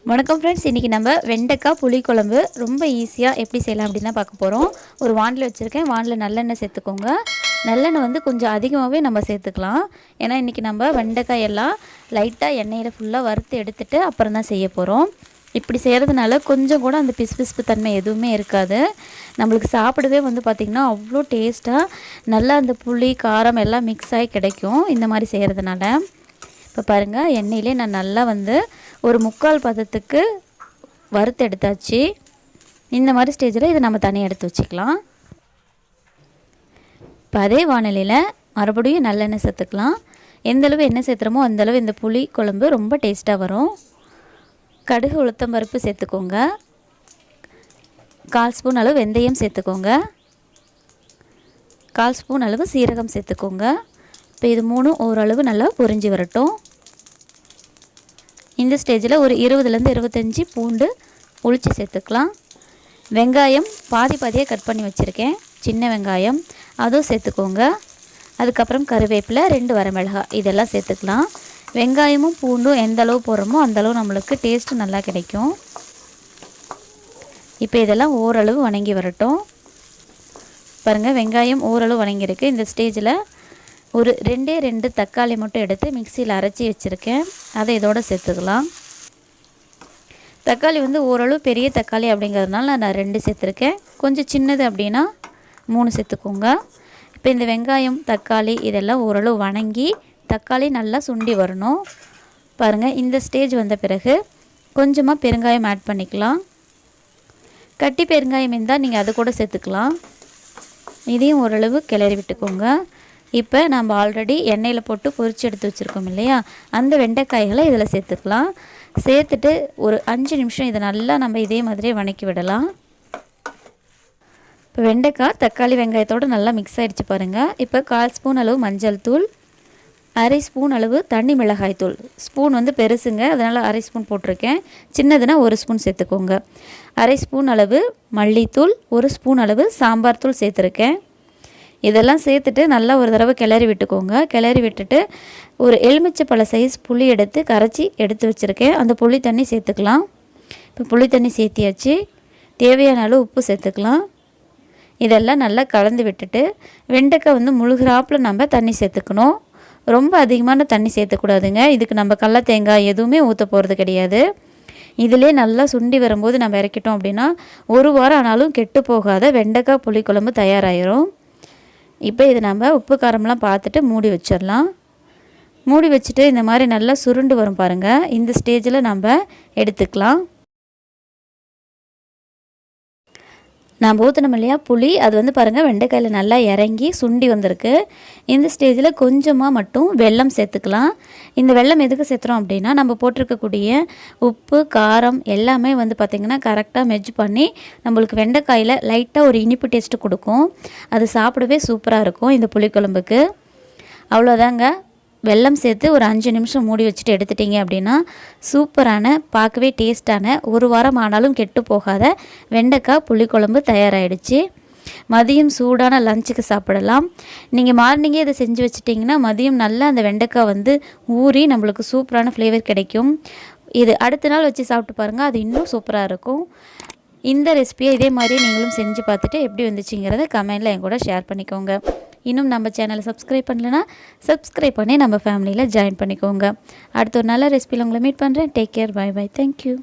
வணக்கம் ஃப்ரெண்ட்ஸ், இன்றைக்கி நம்ம வெண்டைக்காய் புளிக்குழம்பு ரொம்ப ஈஸியாக எப்படி செய்யலாம் அப்படின்னு தான் பார்க்க போகிறோம். ஒரு வானில் வச்சுருக்கேன். வானில் நல்லெண்ணெய் சேர்த்துக்கோங்க. நல்லெண்ணெய் வந்து கொஞ்சம் அதிகமாகவே நம்ம சேர்த்துக்கலாம். ஏன்னா இன்றைக்கி நம்ம வெண்டைக்காய் எல்லாம் லைட்டாக எண்ணெயில் ஃபுல்லாக வறுத்து எடுத்துகிட்டு அப்புறம் தான் செய்ய போகிறோம். இப்படி செய்கிறதுனால கொஞ்சம் கூட அந்த பிசுபிசுப்பு தன்மை எதுவுமே இருக்காது. நம்மளுக்கு சாப்பிடவே வந்து பார்த்திங்கன்னா அவ்வளோ டேஸ்ட்டாக நல்லா அந்த புளி காரம் எல்லாம் மிக்ஸ் ஆகி கிடைக்கும் இந்த மாதிரி செய்கிறதுனால. இப்போ பாருங்கள், எண்ணெயிலே நான் நல்லா வந்து ஒரு 3/4 பதத்துக்கு வறுத்து எடுத்தாச்சு. இந்த மாதிரி ஸ்டேஜில் இதை நம்ம தனியாக எடுத்து வச்சுக்கலாம். இப்போ அதே வானிலையில் மறுபடியும் நல்லெண்ணெய் சேர்த்துக்கலாம். எந்தளவு எண்ணெய் சேர்த்துறமோ அந்தளவு இந்த புளி குழம்பு ரொம்ப டேஸ்ட்டாக வரும். கடுகு உளுத்தம் பருப்பு சேர்த்துக்கோங்க. 1/4 ஸ்பூன் அளவு வெந்தயம் சேர்த்துக்கோங்க. 1/4 ஸ்பூன் அளவு சீரகம் சேர்த்துக்கோங்க. இப்போ இது 3 ஓரளவு நல்லா பொரிஞ்சு வரட்டும். இந்த ஸ்டேஜில் ஒரு 20லேருந்து 25 பூண்டு உளித்து சேர்த்துக்கலாம். வெங்காயம் பாதியாக கட் பண்ணி வச்சுருக்கேன், சின்ன வெங்காயம், அதுவும் சேர்த்துக்கோங்க. அதுக்கப்புறம் கருவேப்பிலை, 2 வரமிளகாய், இதெல்லாம் சேர்த்துக்கலாம். வெங்காயமும் பூண்டும் எந்த அளவு போடுறோமோ அந்தளவு நம்மளுக்கு டேஸ்ட்டு நல்லா கிடைக்கும். இப்போ இதெல்லாம் ஓரளவு வணங்கி வரட்டும். பாருங்கள், வெங்காயம் ஓரளவு வணங்கியிருக்கு. இந்த ஸ்டேஜில் ஒரு 2 தக்காளி மட்டும் எடுத்து மிக்சியில் அரைச்சி வச்சுருக்கேன், அதை இதோடு சேர்த்துக்கலாம். தக்காளி வந்து ஓரளவு பெரிய தக்காளி அப்படிங்கிறதுனால நான் 2 சேர்த்துருக்கேன். கொஞ்சம் சின்னது அப்படின்னா 3 சேர்த்துக்கோங்க. இப்போ இந்த வெங்காயம் தக்காளி இதெல்லாம் ஓரளவு வணங்கி தக்காளி நல்லா சுண்டி வரணும். பாருங்கள், இந்த ஸ்டேஜ் வந்த பிறகு கொஞ்சமாக பெருங்காயம் ஆட் பண்ணிக்கலாம். கட்டி பெருங்காயம் இருந்தால் நீங்கள் அது கூட சேர்த்துக்கலாம். இதையும் ஓரளவு கிளறி விட்டுக்கோங்க. இப்போ நம்ம ஆல்ரெடி எண்ணெயில் போட்டு பொரிச்சு எடுத்து வச்சுருக்கோம் இல்லையா, அந்த வெண்டைக்காய்களை இதில் சேர்த்துக்கலாம். சேர்த்துட்டு ஒரு 5 நிமிஷம் இதை நல்லா நம்ம இதே மாதிரியே வணக்கி விடலாம். இப்போ வெண்டைக்காய் தக்காளி வெங்காயத்தோடு நல்லா மிக்ஸ் ஆகிடுச்சு பாருங்கள். இப்போ 1/4 ஸ்பூன் அளவு மஞ்சள் தூள், 1/2 ஸ்பூன் அளவு தனி மிளகாய் தூள். ஸ்பூன் வந்து பெருசுங்க, அதனால் 1/2 ஸ்பூன் போட்டிருக்கேன். சின்னதுன்னா 1 ஸ்பூன் சேர்த்துக்கோங்க. 1/2 ஸ்பூன் அளவு மல்லித்தூள், 1 ஸ்பூன் அளவு சாம்பார் தூள் சேர்த்துருக்கேன். இதெல்லாம் சேர்த்துட்டு நல்லா ஒரு தடவை கிளறி விட்டுக்கோங்க. கிளறி விட்டுட்டு ஒரு எலுமிச்சைப்பழ சைஸ் புளி எடுத்து கரைச்சி எடுத்து வச்சுருக்கேன், அந்த புளி தண்ணி சேர்த்துக்கலாம். இப்போ புளி தண்ணி சேர்த்தியாச்சு. தேவையான அளவு உப்பு சேர்த்துக்கலாம். இதெல்லாம் நல்லா கலந்து விட்டுட்டு வெண்டைக்காய் வந்து முழுகிறாப்பில் நம்ம தண்ணி சேர்த்துக்கணும். ரொம்ப அதிகமான தண்ணி சேர்த்துக்கூடாதுங்க. இதுக்கு நம்ம கடல தேங்காய் எதுவுமே ஊற்ற போகிறது கிடையாது. இதிலே நல்லா சுண்டி வரும்போது நம்ம இறக்கிட்டோம் அப்படின்னா 1 வாரம் ஆனாலும் கெட்டு போகாத வெண்டைக்காய் புளிக்குழம்பு தயாராகிரும். இப்போ இது நம்ம உப்பு காரம்லாம் பார்த்துட்டு மூடி வச்சிடலாம். மூடி வச்சுட்டு இந்த மாதிரி நல்லா சுருண்டு வரும் பாருங்கள். இந்த ஸ்டேஜில் நம்ம எடுத்துக்கலாம். நான் ஊற்றினோம் இல்லையா புளி, அது வந்து பாருங்கள் வெண்டைக்காயில் நல்லா இறங்கி சுண்டி வந்திருக்கு. இந்த ஸ்டேஜில் கொஞ்சமாக மட்டும் வெல்லம் சேர்த்துக்கலாம். இந்த வெல்லம் எதுக்கு சேர்த்துறோம் அப்படின்னா, நம்ம போட்டிருக்கக்கூடிய உப்பு காரம் எல்லாமே வந்து பார்த்திங்கன்னா கரெக்டாக மெஜ் பண்ணி நம்மளுக்கு வெண்டைக்காயில் லைட்டாக ஒரு இனிப்பு டேஸ்ட்டு கொடுக்கும். அது சாப்பிடவே சூப்பராக இருக்கும் இந்த புளிக்குழம்புக்கு. அவ்வளோதாங்க. வெல்லம் சேர்த்து ஒரு 5 நிமிஷம் மூடி வச்சுட்டு எடுத்துட்டிங்க அப்படின்னா சூப்பரான, பார்க்கவே டேஸ்ட்டான, 1 வாரம் ஆனாலும் கெட்டு போகாத வெண்டைக்காய் புளிக்குழம்பு தயாராகிடுச்சு. மதியம் சூடான லஞ்சுக்கு சாப்பிடலாம். நீங்கள் மார்னிங்கே இதை செஞ்சு வச்சுட்டிங்கன்னா மதியம் நல்லா அந்த வெண்டைக்காய் வந்து ஊறி நம்மளுக்கு சூப்பரான ஃப்ளேவர் கிடைக்கும். இது அடுத்த நாள் வச்சு சாப்பிட்டு பாருங்கள், அது இன்னும் சூப்பராக இருக்கும். இந்த ரெசிபியை இதே மாதிரி நீங்களும் செஞ்சு பார்த்துட்டு எப்படி வந்துச்சுங்கிறத கமெண்டில் என் கூட ஷேர் பண்ணிக்கோங்க. இன்னும் நம்ம சேனலை சப்ஸ்கிரைப் பண்ணலைன்னா சப்ஸ்கிரைப் பண்ணி நம்ம ஃபேமிலியில் ஜாயின் பண்ணிக்கோங்க. அடுத்த ஒரு நல்ல ரெசிபியில் உங்களை மீட் பண்ணுறேன். Take care, bye bye, thank you.